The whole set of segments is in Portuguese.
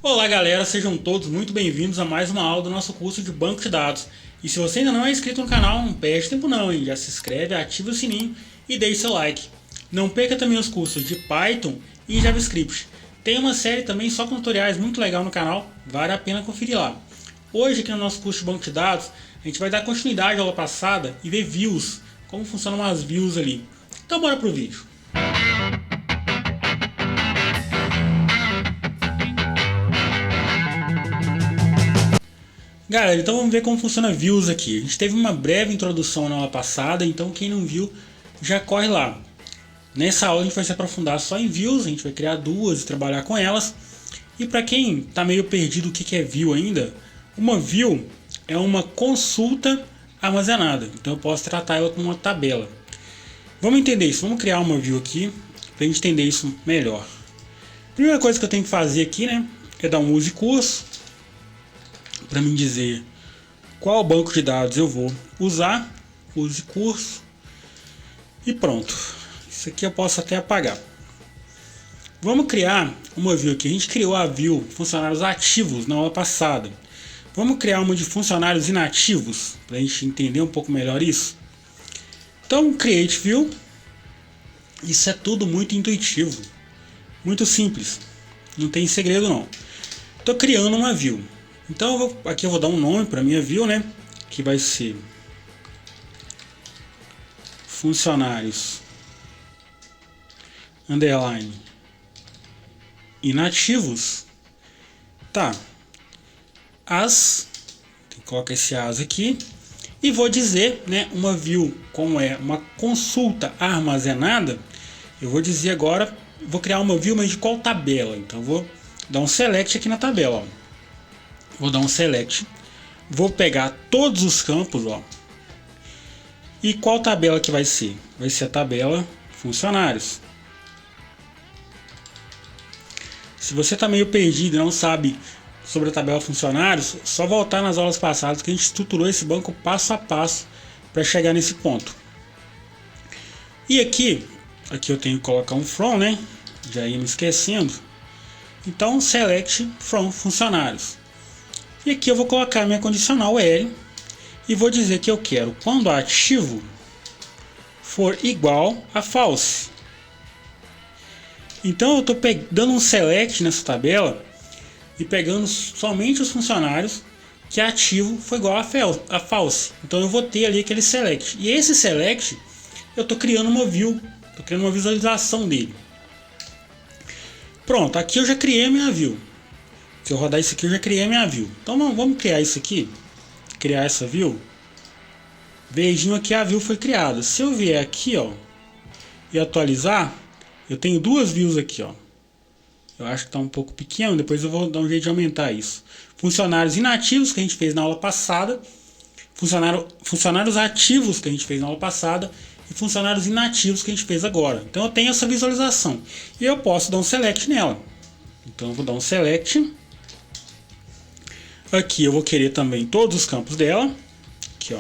Olá galera, sejam todos muito bem-vindos a mais uma aula do nosso curso de banco de dados. E se você ainda não é inscrito no canal, não perde tempo não, hein? Já se inscreve, ativa o sininho e deixe seu like. Não perca também os cursos de Python e JavaScript. Tem uma série também só com tutoriais muito legal no canal, vale a pena conferir lá. Hoje aqui no nosso curso de banco de dados, a gente vai dar continuidade à aula passada e ver views, como funcionam as views ali. Então bora pro vídeo. Galera, então vamos ver como funciona views aqui. A gente teve uma breve introdução na aula passada, então quem não viu já corre lá. Nessa aula a gente vai se aprofundar só em views, a gente vai criar duas e trabalhar com elas. E para quem está meio perdido o que é view ainda, uma view é uma consulta armazenada, então eu posso tratar ela como uma tabela. Vamos entender isso, vamos criar uma view aqui para a gente entender isso melhor. Primeira coisa que eu tenho que fazer aqui, é dar um use curso para me dizer qual banco de dados eu vou usar, use curso e pronto. Isso aqui eu posso até apagar. Vamos criar uma view aqui. A gente criou a view funcionários ativos na aula passada. Vamos criar uma de funcionários inativos para a gente entender um pouco melhor isso. Então, create view. Isso é tudo muito intuitivo, muito simples. Não tem segredo não. Estou criando uma view. Então aqui eu vou dar um nome para minha view, que vai ser funcionários underline inativos. Tá. Tem que colocar esse as aqui e vou dizer, uma view como é uma consulta armazenada, eu vou dizer agora, vou criar uma view, mas de qual tabela? Então eu vou dar um select aqui na tabela, ó. Vou dar um select, vou pegar todos os campos, e qual tabela que vai ser? Vai ser a tabela funcionários. Se você está meio perdido e não sabe sobre a tabela funcionários, só voltar nas aulas passadas que a gente estruturou esse banco passo a passo para chegar nesse ponto. E aqui eu tenho que colocar um from, já ia me esquecendo. Então select from funcionários. E aqui eu vou colocar minha condicional L e vou dizer que eu quero quando ativo for igual a false. Então eu estou dando um select nessa tabela e pegando somente os funcionários que ativo foi igual a false. Então eu vou ter ali aquele select. E esse select eu estou criando uma view, estou criando uma visualização dele. Pronto, aqui eu já criei a minha view. Se eu rodar isso aqui, eu já criei a minha view. Então vamos criar isso aqui. Criar essa view. Beijinho aqui, a view foi criada. Se eu vier aqui, e atualizar, eu tenho duas views aqui, Eu acho que está um pouco pequeno, depois eu vou dar um jeito de aumentar isso. Funcionários inativos que a gente fez na aula passada. Funcionários ativos que a gente fez na aula passada. E funcionários inativos que a gente fez agora. Então eu tenho essa visualização. E eu posso dar um select nela. Então eu vou dar um select. Aqui eu vou querer também todos os campos dela. Aqui,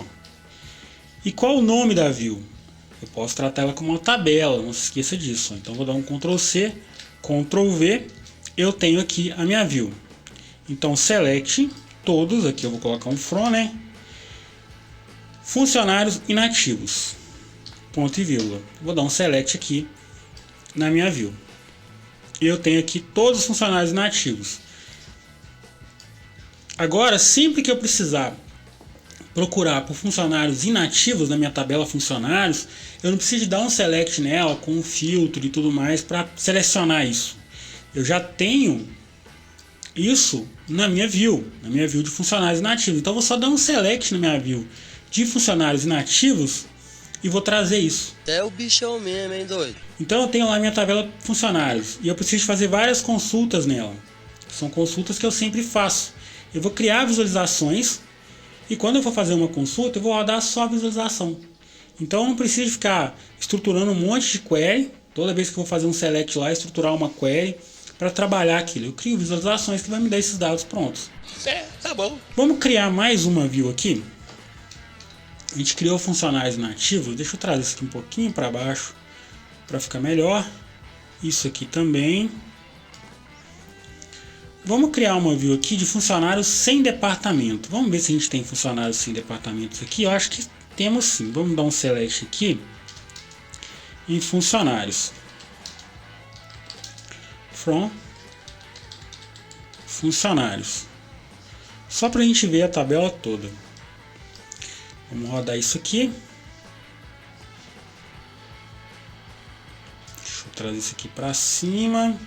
E qual o nome da view? Eu posso tratar ela como uma tabela, não se esqueça disso. Então eu vou dar um Ctrl C, Ctrl V. Eu tenho aqui a minha view. Então select todos, aqui eu vou colocar um from, funcionários inativos. Ponto e vírgula. Vou dar um select aqui na minha view. Eu tenho aqui todos os funcionários inativos. Agora, sempre que eu precisar procurar por funcionários inativos na minha tabela funcionários, eu não preciso dar um select nela com um filtro e tudo mais para selecionar isso. Eu já tenho isso na minha view de funcionários inativos. Então eu vou só dar um select na minha view de funcionários inativos e vou trazer isso. É o bichão mesmo, hein, doido? Então eu tenho lá minha tabela funcionários e eu preciso fazer várias consultas nela. São consultas que eu sempre faço. Eu vou criar visualizações e quando eu for fazer uma consulta eu vou rodar só a visualização. Então eu não preciso ficar estruturando um monte de query. Toda vez que eu vou fazer um select lá, estruturar uma query para trabalhar aquilo. Eu crio visualizações que vai me dar esses dados prontos. Tá bom. Vamos criar mais uma view aqui. A gente criou funcionários inativos. Deixa eu trazer isso aqui um pouquinho para baixo para ficar melhor. Isso aqui também. Vamos criar uma view aqui de funcionários sem departamento. Vamos ver se a gente tem funcionários sem departamentos aqui. Eu acho que temos sim. Vamos dar um select aqui em funcionários. From funcionários. Só para a gente ver a tabela toda. Vamos rodar isso aqui. Deixa eu trazer isso aqui para cima.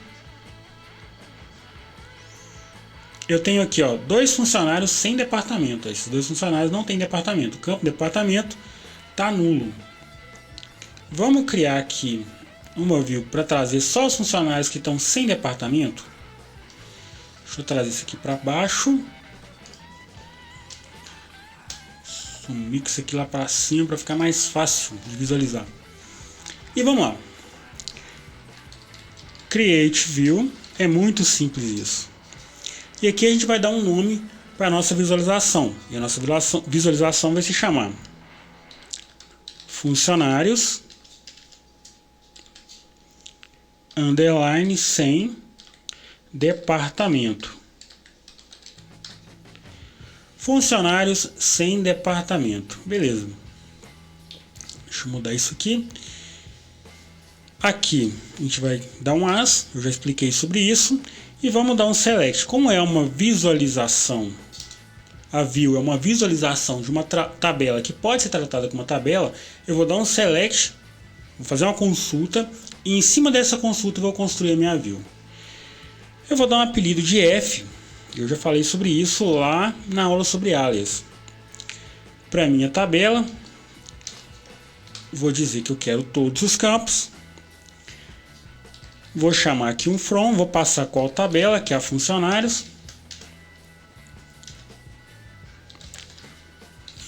Eu tenho aqui, ó, 2 funcionários sem departamento. Esses 2 funcionários não têm departamento. O campo departamento está nulo. Vamos criar aqui uma view para trazer só os funcionários que estão sem departamento. Deixa eu trazer isso aqui para baixo. Sumir isso aqui lá para cima para ficar mais fácil de visualizar. E vamos lá. Create View. É muito simples isso. E aqui a gente vai dar um nome para a nossa visualização. E a nossa visualização vai se chamar Funcionários underline sem departamento. Funcionários sem departamento. Beleza. Deixa eu mudar isso aqui. Aqui a gente vai dar um as. Eu já expliquei sobre isso. E vamos dar um select. Como é uma visualização, a view é uma visualização de uma tabela que pode ser tratada como uma tabela, eu vou dar um select, vou fazer uma consulta e em cima dessa consulta eu vou construir a minha view. Eu vou dar um apelido de F, eu já falei sobre isso lá na aula sobre alias. Para minha tabela, vou dizer que eu quero todos os campos. Vou chamar aqui um from, vou passar qual tabela, que é a funcionários.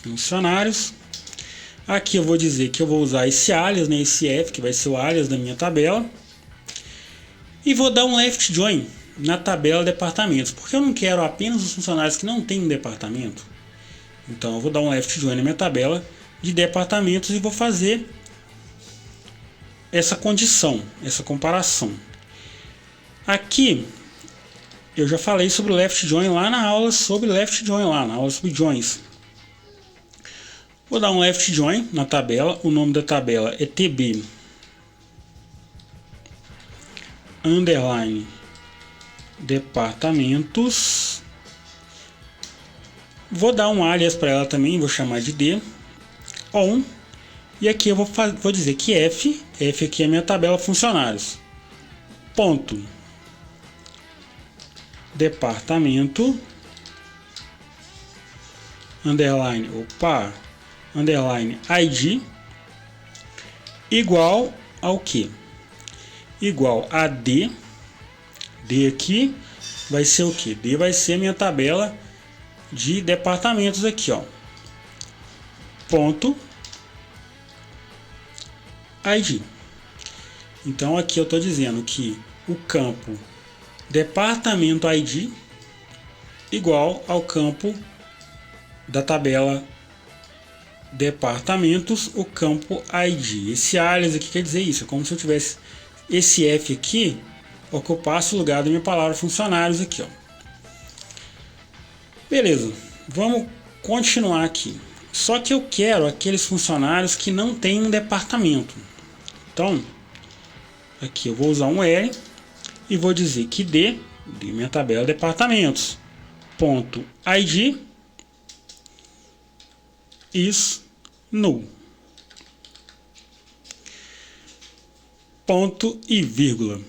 Funcionários. Aqui eu vou dizer que eu vou usar esse alias, né, esse F, que vai ser o alias da minha tabela. E vou dar um left join na tabela departamentos, porque eu não quero apenas os funcionários que não têm um departamento. Então eu vou dar um left join na minha tabela de departamentos e vou fazer essa condição, essa comparação. Aqui eu já falei sobre o left join lá na aula sobre left join, lá na aula sobre joins. Vou dar um left join na tabela, o nome da tabela é tb underline departamentos. Vou dar um alias para ela também, vou chamar de d on. E aqui eu vou dizer que F aqui é a minha tabela funcionários. Ponto. Departamento. Underline. Underline ID. Igual ao que? Igual a D. D aqui vai ser o que? D vai ser a minha tabela de departamentos aqui, ó. Ponto. ID. Então aqui eu estou dizendo que o campo departamento ID igual ao campo da tabela departamentos, o campo ID. Esse alias aqui quer dizer isso, é como se eu tivesse esse F aqui ocupasse o lugar da minha palavra funcionários aqui, ó. Beleza, vamos continuar aqui. Só que eu quero aqueles funcionários que não têm um departamento. Então, aqui eu vou usar um L e vou dizer que D de minha tabela departamentos ponto ID is null. Ponto e vírgula.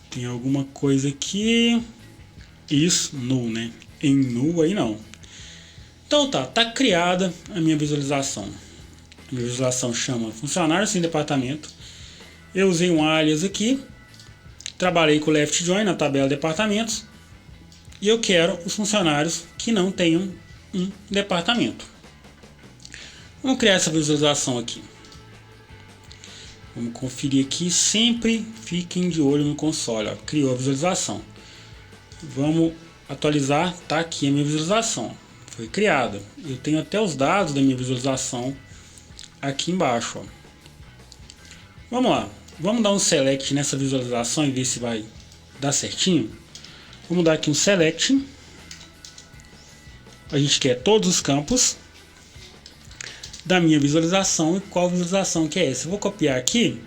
Tem alguma coisa aqui. Is null, né? Em null aí não. Então tá criada a minha visualização. A minha visualização chama funcionário sem departamento. Eu usei um alias aqui. Trabalhei com left join na tabela departamentos. E eu quero os funcionários que não tenham um departamento. Vamos criar essa visualização aqui. Vamos conferir aqui. Sempre fiquem de olho no console. Ó. Criou a visualização. Vamos atualizar. Tá aqui a minha visualização. Foi criada. Eu tenho até os dados da minha visualização aqui embaixo. Ó. Vamos lá. Vamos dar um select nessa visualização e ver se vai dar certinho, vamos dar aqui um select. A gente quer todos os campos da minha visualização. E qual visualização que é essa? Eu vou copiar aqui,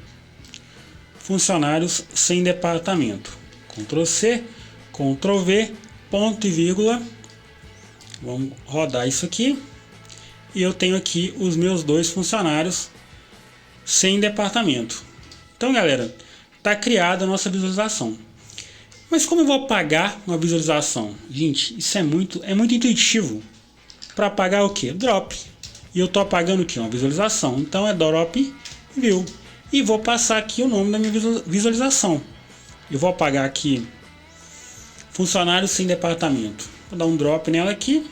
funcionários sem departamento. Ctrl C, Ctrl V, ponto e vírgula. Vamos rodar isso aqui. E eu tenho aqui os meus 2 funcionários sem departamento. Então, galera, está criada a nossa visualização. Mas como eu vou apagar uma visualização? Gente, isso é muito intuitivo. Para apagar o que? Drop. E eu estou apagando o que? Uma visualização. Então é drop view. E vou passar aqui o nome da minha visualização. Eu vou apagar aqui funcionários sem departamento. Vou dar um drop nela aqui.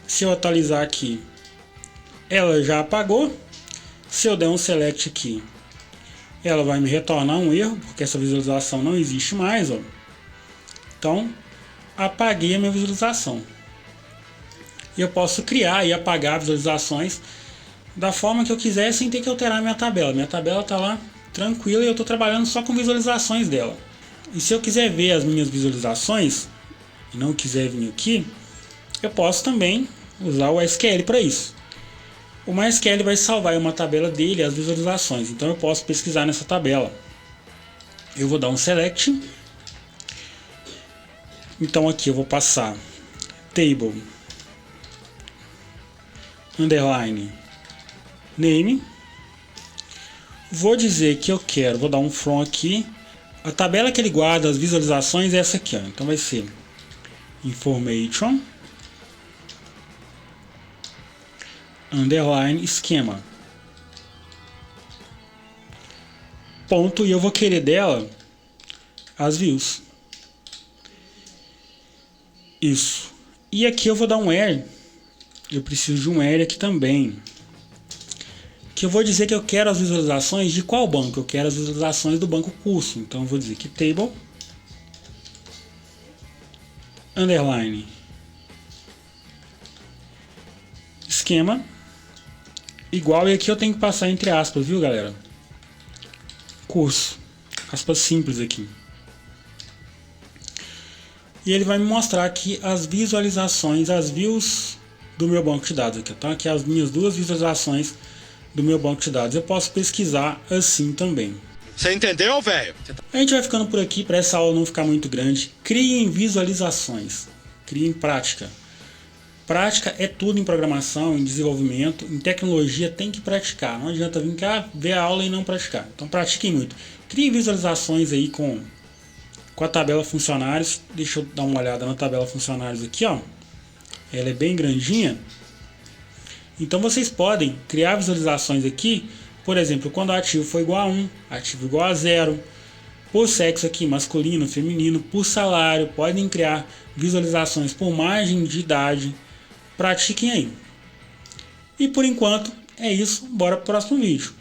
Se eu atualizar aqui, ela já apagou. Se eu der um select aqui, ela vai me retornar um erro, porque essa visualização não existe mais, ó. Então, apaguei a minha visualização. E eu posso criar e apagar visualizações da forma que eu quiser, sem ter que alterar a minha tabela. Minha tabela está lá tranquila e eu estou trabalhando só com visualizações dela. E se eu quiser ver as minhas visualizações e não quiser vir aqui, eu posso também usar o SQL para isso. O MySQL vai salvar uma tabela dele as visualizações, então eu posso pesquisar nessa tabela. Eu vou dar um select. Então aqui eu vou passar table underline name. Vou dizer que eu quero, vou dar um from aqui. A tabela que ele guarda as visualizações é essa aqui, ó. Então vai ser information underline esquema. Ponto, e eu vou querer dela as views. Isso. E aqui eu vou dar um where. Eu preciso de um where aqui também. Que eu vou dizer que eu quero as visualizações de qual banco? Eu quero as visualizações do banco curso. Então eu vou dizer que table underline esquema igual, e aqui eu tenho que passar entre aspas, viu, galera? Curso, aspas simples aqui. E ele vai me mostrar aqui as visualizações, as views do meu banco de dados aqui. Então aqui as minhas 2 visualizações do meu banco de dados. Eu posso pesquisar assim também. Você entendeu, velho? A gente vai ficando por aqui para essa aula não ficar muito grande. Criem visualizações, criem prática. Prática é tudo em programação, em desenvolvimento, em tecnologia tem que praticar. Não adianta vir cá ver a aula e não praticar. Então pratiquem muito. Criem visualizações aí com a tabela funcionários. Deixa eu dar uma olhada na tabela funcionários aqui, ó. Ela é bem grandinha. Então vocês podem criar visualizações aqui, por exemplo, quando o ativo for igual a 1, ativo igual a 0, por sexo aqui, masculino, feminino, por salário, podem criar visualizações por margem de idade. Pratiquem aí. E por enquanto é isso, bora pro próximo vídeo.